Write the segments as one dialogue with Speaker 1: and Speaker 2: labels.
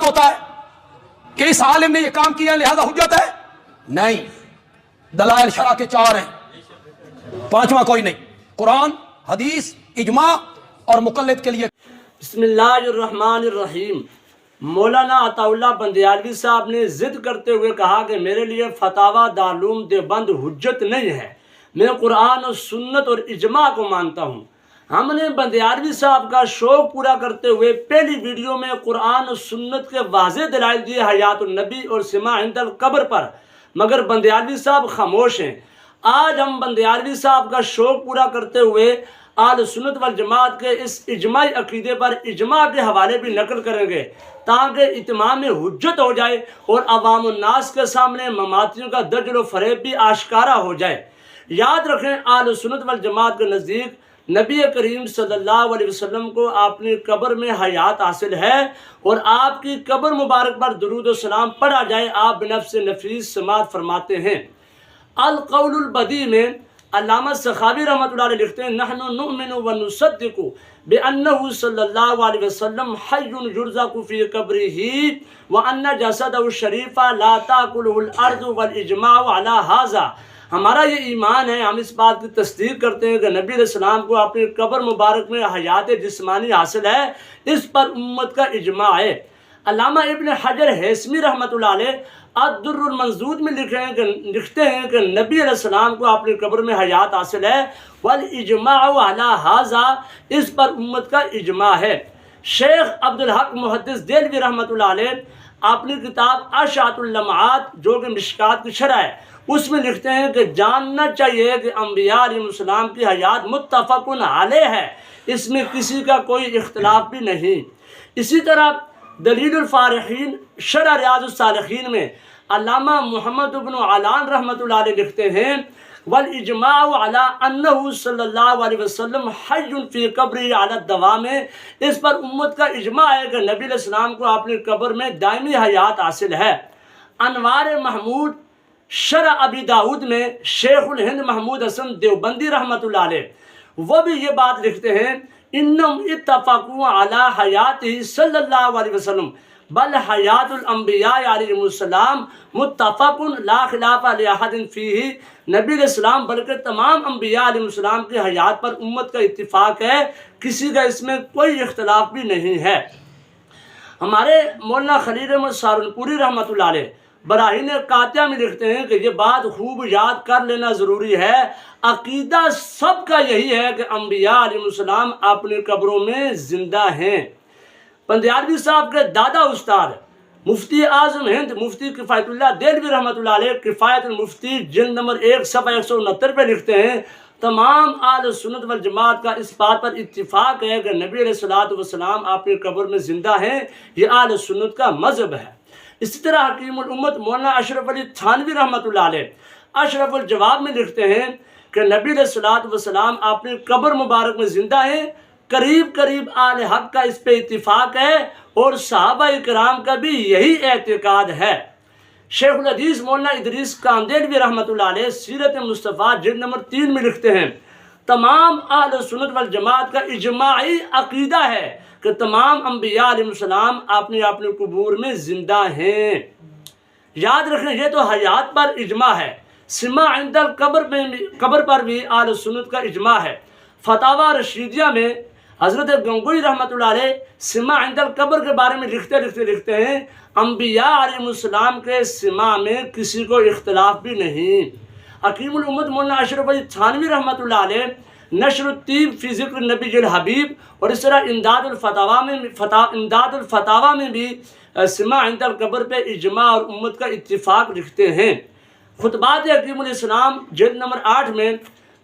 Speaker 1: ہوتا ہے کہ اس عالم نے یہ کام کیا لہذا حجت ہے؟ نہیں، دلائل شرع کے 4 ہیں، 5واں کوئی نہیں۔ قرآن، حدیث، اجماع اور مقلد کے لیے۔
Speaker 2: بسم اللہ الرحمن الرحیم۔ مولانا عطا اللہ بندیالوی صاحب نے ضد کرتے ہوئے کہا کہ میرے لیے فتاوی دارالعلوم دیوبند حجت نہیں ہے، میں قرآن اور سنت اور اجماع کو مانتا ہوں۔ ہم نے بندیالوی صاحب کا شوق پورا کرتے ہوئے پہلی ویڈیو میں قرآن اور سنت کے واضح دلائل دیے حیات النبی اور سماع عند القبر پر، مگر بندیالوی صاحب خاموش ہیں۔ آج ہم بندیالوی صاحب کا شوق پورا کرتے ہوئے اہل سنت والجماعت کے اس اجماعی عقیدے پر اجماع کے حوالے بھی نقل کریں گے تاکہ اتمام حجت ہو جائے اور عوام الناس کے سامنے مماتیوں کا دجل و فریب بھی آشکارا ہو جائے۔ یاد رکھیں، اہل سنت والجماعت کے نزدیک نبی کریم صلی اللہ علیہ وسلم کو اپنی قبر میں حیات حاصل ہے، اور آپ کی قبر مبارک پر درود و سلام پڑھا جائے۔ آپ بنفس نفیس سماعت فرماتے ہیں۔ القول البدی میں علامہ سخاوی رحمۃ اللہ علیہ لکھتے ہیں، نحن نؤمن ونصدق بأنه صلی اللہ علیہ وسلم حی یرزق فی قبرہ وان جسدہ الشریف لا تاکلہ الارض والاجماع علی ھذا۔ ہمارا یہ ایمان ہے، ہم اس بات کی تصدیق کرتے ہیں کہ نبی علیہ السلام کو اپنی قبر مبارک میں حیات جسمانی حاصل ہے، اس پر امت کا اجماع ہے۔ علامہ ابن حجر ہیثمی رحمۃ اللہ علیہ الدر المنضود میں لکھتے ہیں کہ نبی علیہ السلام کو اپنی قبر میں حیات حاصل ہے، والاجماع علی ھذا، اس پر امت کا اجماع ہے۔ شیخ عبدالحق محدث دہلوی رحمۃ اللہ علیہ اپنی کتاب اشاعۃ اللمعات جو کہ مشکات کی شرح ہے، اس میں لکھتے ہیں کہ جاننا چاہیے کہ انبیاء علیہ السلام کی حیات متفق علیہ ہے، اس میں کسی کا کوئی اختلاف بھی نہیں۔ اسی طرح دلیل الفارحین شرح ریاض الصالحین میں علامہ محمد بن علان رحمۃ اللہ علیہ لکھتے ہیں، والاجماع علی انہ صلی اللہ علیہ وسلم حی فی قبرہ علی الدوام، اس پر امت کا اجماع ہے کہ نبی علیہ السلام کو اپنی قبر میں دائمی حیات حاصل ہے۔ انوار محمود شرح ابی داود میں شیخ الہند محمود حسن دیوبندی رحمۃ اللہ علیہ وہ بھی یہ بات لکھتے ہیں، انہم اتفقوا علی حیاتہ صلی اللہ علیہ وسلم بل حیات الانبیاء علیہ السلام متفق لا خلاف لاحد فیہ، نبی علیہ السلام بلکہ تمام انبیاء علیہ السلام کی حیات پر امت کا اتفاق ہے، کسی کا اس میں کوئی اختلاف بھی نہیں ہے۔ ہمارے مولانا خلیل احمد سہارنپوری رحمۃ اللہ علیہ براہین قاطعہ میں لکھتے ہیں کہ یہ بات خوب یاد کر لینا ضروری ہے، عقیدہ سب کا یہی ہے کہ انبیاء علیہ السلام اپنی قبروں میں زندہ ہیں۔ بندیالوی صاحب کے دادا استاد مفتی اعظم ہند مفتی کفایت اللہ دہلوی رحمۃ اللہ علیہ کفایت المفتی جلد نمبر 1 صفحہ 169 پہ لکھتے ہیں، تمام اہل سنت والجماعت کا اس بات پر اتفاق ہے کہ نبی علیہ الصلوۃ والسلام اپنی قبر میں زندہ ہیں، یہ اہل سنت کا مذہب ہے۔ اسی طرح حکیم الامت مولانا اشرف علی تھانوی رحمۃ اللہ علیہ اشرف الجواب میں لکھتے ہیں کہ نبی علیہ الصلوۃ والسلام اپنی قبر مبارک میں زندہ ہیں، قریب اہل حق کا اس پہ اتفاق ہے اور صحابہ کرام کا بھی یہی اعتقاد ہے۔ شیخ الحدیث مولانا ادریس کاندیلوی رحمۃ اللہ علیہ سیرت مصطفیٰ جلد نمبر 3 میں لکھتے ہیں، تمام اہل سنت والجماعت کا اجماعی عقیدہ ہے کہ تمام انبیاء علیہ السلام اپنے قبور میں زندہ ہیں۔ یاد رکھیں، یہ تو حیات پر اجماع ہے، سماع عند القبر پر بھی اہل سنت کا اجماع ہے۔ فتاوی رشیدیہ میں حضرت گنگوئی رحمۃ اللہ علیہ سماع عند القبر کے بارے میں لکھتے ہیں، انبیاء علیہ السلام کے سماع میں کسی کو اختلاف بھی نہیں۔ حکیم الامت مولانا اشرف علی تھانوی رحمۃ اللہ علیہ نشر الطیب فی ذکر نبی الحبیب اور اس طرح امداد الفتاوی میں بھی سماع عند القبر پہ اجماع اور امت کا اتفاق لکھتے ہیں۔ خطبات حکیم الاسلام جلد نمبر 8 میں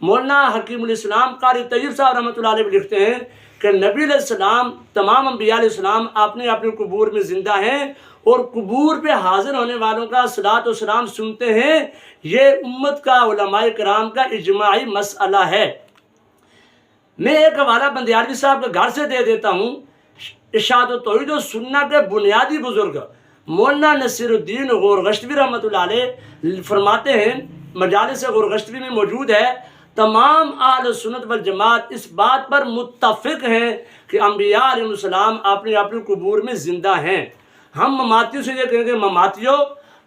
Speaker 2: مولانا حکیم الاسلام قاری طیب صاحب رحمۃ اللہ علیہ لکھتے ہیں کہ نبی علیہ السلام تمام انبیاء علیہ السلام اپنے قبور میں زندہ ہیں اور قبور پہ حاضر ہونے والوں کا صلاۃ و سلام سنتے ہیں، یہ امت کا علماء کرام کا اجماعی مسئلہ ہے۔ میں ایک حوالہ بندیالوی صاحب کے گھر سے دے دیتا ہوں۔ ارشاد و توحید و سنت کے بنیادی بزرگ مولانا نصیر الدین غورغشتوی رحمۃ اللہ علیہ فرماتے ہیں، مجالس غورغشتوی میں موجود ہے، تمام اہل سنت والجماعت اس بات پر متفق ہیں کہ انبیاء علیہ السلام اپنے قبور میں زندہ ہیں۔ ہم مماتیوں سے یہ کہیں گے مماتیوں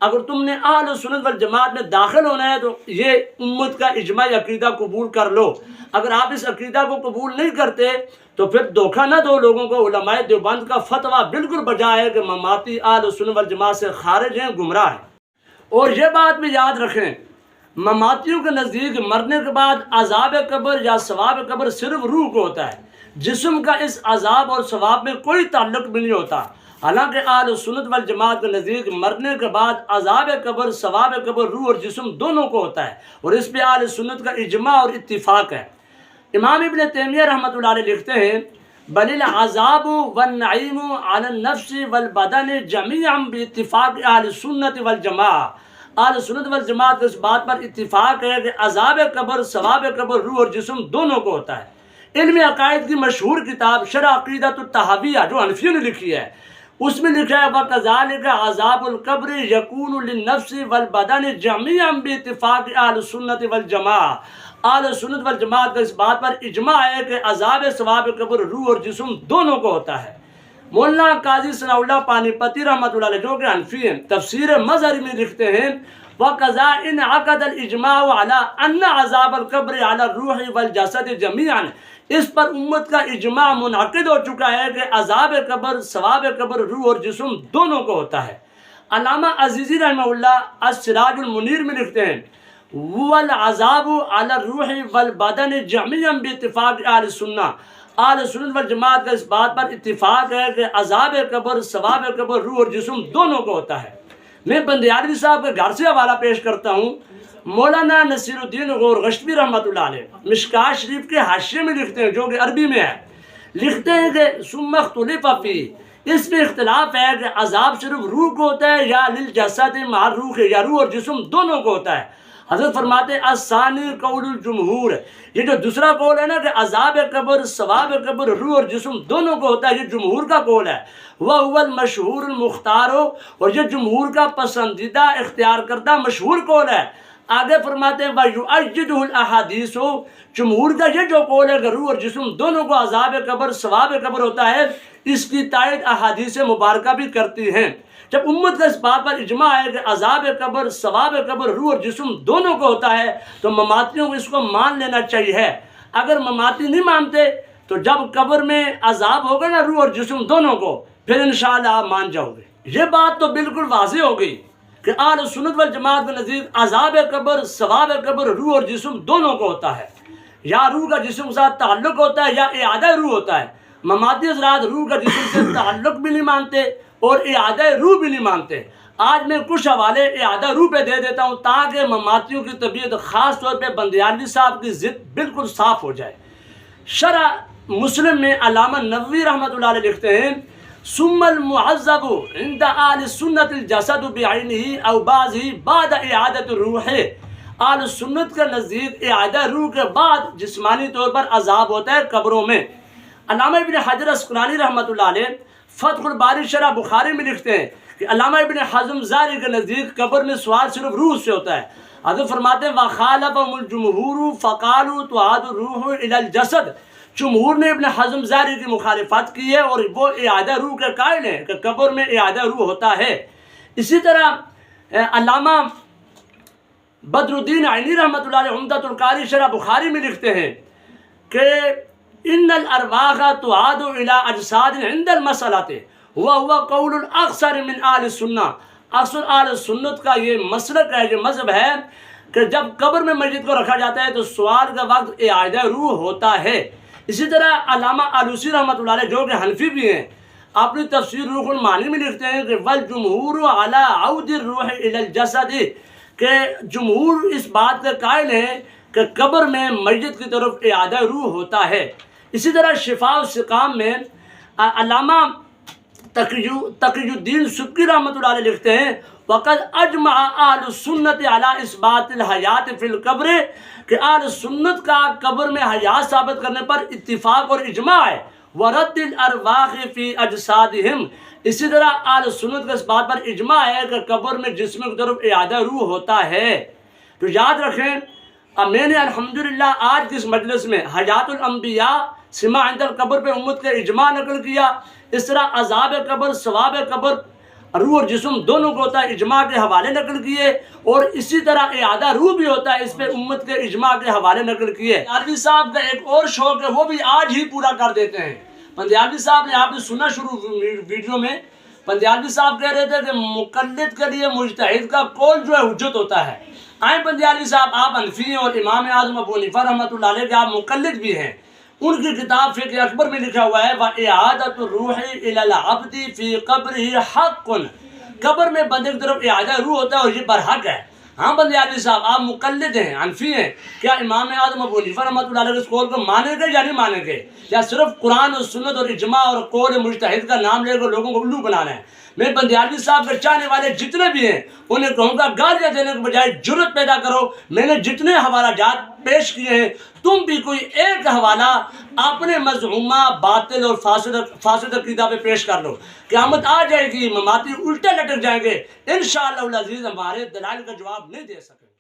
Speaker 2: اگر تم نے اہل سنت والجماعت میں داخل ہونا ہے تو یہ امت کا اجماعی عقیدہ قبول کر لو، اگر آپ اس عقیدہ کو قبول نہیں کرتے تو پھر دھوکہ نہ دو لوگوں کو۔ علماء دیوبند کا فتویٰ بالکل بجا ہے کہ مماتی اہل سنت والجماعت سے خارج ہیں، گمراہ ہیں۔ اور یہ بات بھی یاد رکھیں، مماتیوں کے نزدیک مرنے کے بعد عذاب قبر یا ثواب قبر صرف روح کو ہوتا ہے، جسم کا اس عذاب اور ثواب میں کوئی تعلق بھی نہیں ہوتا۔ حالانکہ اہل سنت والجماعت کے نزدیک مرنے کے بعد عذاب قبر، ثواب قبر روح اور جسم دونوں کو ہوتا ہے، اور اس پہ اہل سنت کا اجماع اور اتفاق ہے۔ امام ابن تیمیہ رحمۃ اللہ علیہ لکھتے ہیں بل العذاب والنعیم علی النفس والبدن جمیعا باتفاق اہل سنت والجماعہ۔ اہل سنت والجماعت کو اس بات پر اتفاق ہے کہ عذاب قبر، ثواب قبر روح اور جسم دونوں کو ہوتا ہے۔ علم عقائد کی مشہور کتاب شرح عقیدۃ الطحاویہ جو حنفیوں نے لکھی ہے، اس میں لکھا ہے وَكَذَلِكَ عَذَابُ الْقَبْرِ يَكُونُ لِلنَّفْسِ وَالْبَدَنِ جَمِيعًا بِاتِّفَاقِ اہل سنت والجماعہ۔ اہل سنت والجماعت کا اس بات پر اجماع ہے کہ عذاب ثواب قبر روح اور جسم دونوں کو ہوتا ہے۔ مولانا قاضی ثناء اللہ پانی پتی رحمۃ اللہ علیہ جو کہ حنفی ہیں، تفسیر مظہری میں لکھتے ہیں وَقَضَا إِنْ عَقَدَ الْإِجْمَاعُ عَلَىٰ أَنَّ عَذَابَ الْقَبْرِ عَلَى الرُّوحِ وَالْجَسَدِ جَمِيعًا، اس پر امت کا اجماع منعقد ہو چکا ہے کہ عذاب قبر، ثواب قبر روح اور جسم دونوں کو ہوتا ہے۔ علامہ عزیزی رحمہ اللہ السراج المنیر میں لکھتے ہیں والعذاب علی الروح والبدن جميعا باتفاق اہل سنہ، اہل سنت والجماعت کا اس بات پر اتفاق ہے کہ عذاب قبر، ثواب قبر روح اور جسم دونوں کو ہوتا ہے۔ میں بندیالوی صاحب کے گھر سے حوالہ پیش کرتا ہوں، مولانا نصیر الدین غور غشبی رحمۃ اللہ علیہ مشکوٰۃ شریف کے حاشیے میں لکھتے ہیں جو کہ عربی میں ہے، لکھتے ہیں کہ ثم اختلف فیہ، اس میں اختلاف ہے کہ عذاب صرف روح کو ہوتا ہے یا للجسد مع الروح، یا روح اور جسم دونوں کو ہوتا ہے۔ حضرت فرماتے ہیں الثانی قول الجمہور، یہ جو دوسرا قول ہے نا کہ عذاب قبر، ثواب قبر روح اور جسم دونوں کو ہوتا ہے، یہ جمہور کا قول ہے۔ وَهُوَ الْمَشْهُورُ الْمُخْتَارُ، اور یہ جمہور کا پسندیدہ اختیار کردہ مشہور قول ہے۔ آگے فرماتے ہیں وَيُؤَيِّدُهُ الْأَحَادِيثُ، جمہور کا یہ جو قول ہے کہ روح اور جسم دونوں کو عذاب قبر، ثواب قبر ہوتا ہے، اس کی تائید احادیث مبارکہ بھی کرتی ہیں۔ جب امت کا اس بات پر اجماع ہے کہ عذاب قبر، ثواب قبر روح اور جسم دونوں کو ہوتا ہے تو مماتیوں کو اس کو مان لینا چاہیے۔ اگر مماتی نہیں مانتے تو جب قبر میں عذاب ہوگا نا روح اور جسم دونوں کو، پھر انشاءاللہ آپ مان جاؤ گے۔ یہ بات تو بالکل واضح ہو گئی کہ اہل سنت والجماعت کے نزدیک عذاب قبر، ثواب قبر روح اور جسم دونوں کو ہوتا ہے، یا روح کا جسم کے ساتھ تعلق ہوتا ہے یا اعادہ روح ہوتا ہے۔ مماتی حضرات روح کا جسم سے تعلق بھی نہیں مانتے اور اعادہ روح بھی نہیں مانتے۔ آج میں کچھ حوالے اعادہ روح پہ دے دیتا ہوں تاکہ مماتیوں کی طبیعت خاص طور پہ بندیالوی صاحب کی ضد بالکل صاف ہو جائے۔ شرح مسلم میں علامہ نووی رحمۃ اللہ علیہ لکھتے ہیں ثم المعذب عند اہل سنت الجسد بعینہ او بعضہ بعد اعادۃ الروح، اہل سنت کے نزدیک اعادہ روح کے بعد جسمانی طور پر عذاب ہوتا ہے قبروں میں۔ علامہ ابن حجر اسقلانی رحمۃ اللہ علیہ فتح الباری شرح بخاری میں لکھتے ہیں کہ علامہ ابن حزم ظاہری کے نزدیک قبر میں سوال صرف روح سے ہوتا ہے۔ حضرت فرماتے ہیں وَخَالَفَهُمُ الْجُمْهُورُ فَقَالُوا تُعَادُ الرُّوحُ إِلَى الْجَسَدِ، جمہور نے ابن حزم ظاہری کی مخالفت کی ہے اور وہ اعادہ روح کے قائل ہیں کہ قبر میں اعادہ روح ہوتا ہے۔ اسی طرح علامہ بدر الدین عینی رحمۃ اللہ علیہ عمدۃ القاری شرح بخاری میں لکھتے ہیں کہ ان الارواح تعاد الى اجساد عند المسألة وهو قول الاکثر من اہل السنہ، اکثر اہل سنت کا یہ مسلک ہے، یہ مذہب ہے کہ جب قبر میں میت کو رکھا جاتا ہے تو سوال کا وقت اعادہ روح ہوتا ہے۔ اسی طرح علامہ آلوسی رحمۃ اللہ علیہ جو کہ حنفی بھی ہیں اپنی تفسیر روح المعانی میں لکھتے ہیں کہ والجمہور علی عود الروح الی الجسد، کہ جمہور اس بات کے قائل ہیں کہ قبر میں میت کی طرف اعادہ روح ہوتا ہے۔ اسی طرح شفاء السقام میں علامہ تقی الدین سبکی رحمۃ اللہ علیہ لکھتے ہیں وقد اجمع اہل السنت علی اثبات الحیات فی القبر، کہ اہل سنت کا قبر میں حیات ثابت کرنے پر اتفاق اور اجماع ہے۔ ورد الارواح فی اجسادہم، اسی طرح اہل سنت کا اس بات پر اجماع ہے کہ قبر میں جسم کی طرف اعادہ روح ہوتا ہے۔ تو یاد رکھیں میں نے الحمدللہ آج کی اس مجلس میں حیات الانبیاء سما عند القبر پہ امت کا اجماع نقل کیا، اس طرح عذاب قبر، ثواب قبر روح اور جسم دونوں کو ہوتا ہے، اجماع کے حوالے نقل کیے، اور اسی طرح اعادہ روح بھی ہوتا ہے، اس پہ امت کے اجماع کے حوالے نقل کیے۔ بندیالوی صاحب کا ایک اور شوق ہے، وہ بھی آج ہی پورا کر دیتے ہیں۔ بندیالوی صاحب نے، آپ نے سنا شروع ویڈیو میں، بندیالوی صاحب کہہ رہے تھے کہ مقلد کے لیے مجتہد کا قول جو ہے حجت ہوتا ہے۔ آئیں بندیالوی صاحب، آپ حنفی ہیں اور امام اعظم ابو حنیفہ رحمۃ اللہ علیہ کے آپ مقلد بھی ہیں۔ ان کی کتاب فقہ اکبر میں لکھا ہوا ہے وَإِعَادَةُ الرُّوحِ إِلَى الْعَبْدِ فِي قَبْرِهِ حَقٌّ، قبر میں بندے کی طرف اعادہ روح ہوتا ہے اور یہ برحق ہے۔ ہاں بندیالوی صاحب، آپ مقلد ہیں، حنفی ہیں، کیا امام اعظم ابو حنیفہ رحمۃ اللہ علیہ کے اس قول کو مانیں گے یا نہیں مانیں گے؟ یا صرف قرآن اور سنت اور اجماع اور قول مجتہد کا نام لے کر لوگوں کو الو بنانا ہے؟ میں بندیالوی صاحب کے چاہنے والے جتنے بھی ہیں انہیں کہوں گا گالیاں دینے کے بجائے جرت پیدا کرو۔ میں نے جتنے حوالہ جات پیش کیے ہیں، تم بھی کوئی ایک حوالہ اپنے مذمومہ باطل اور فاسد عقیدہ پہ پیش کر لو۔ قیامت آ جائے گی، مماتی الٹے لٹک جائیں گے، انشاءاللہ العزیز ہمارے دلائل کا جواب نہیں دے سکیں۔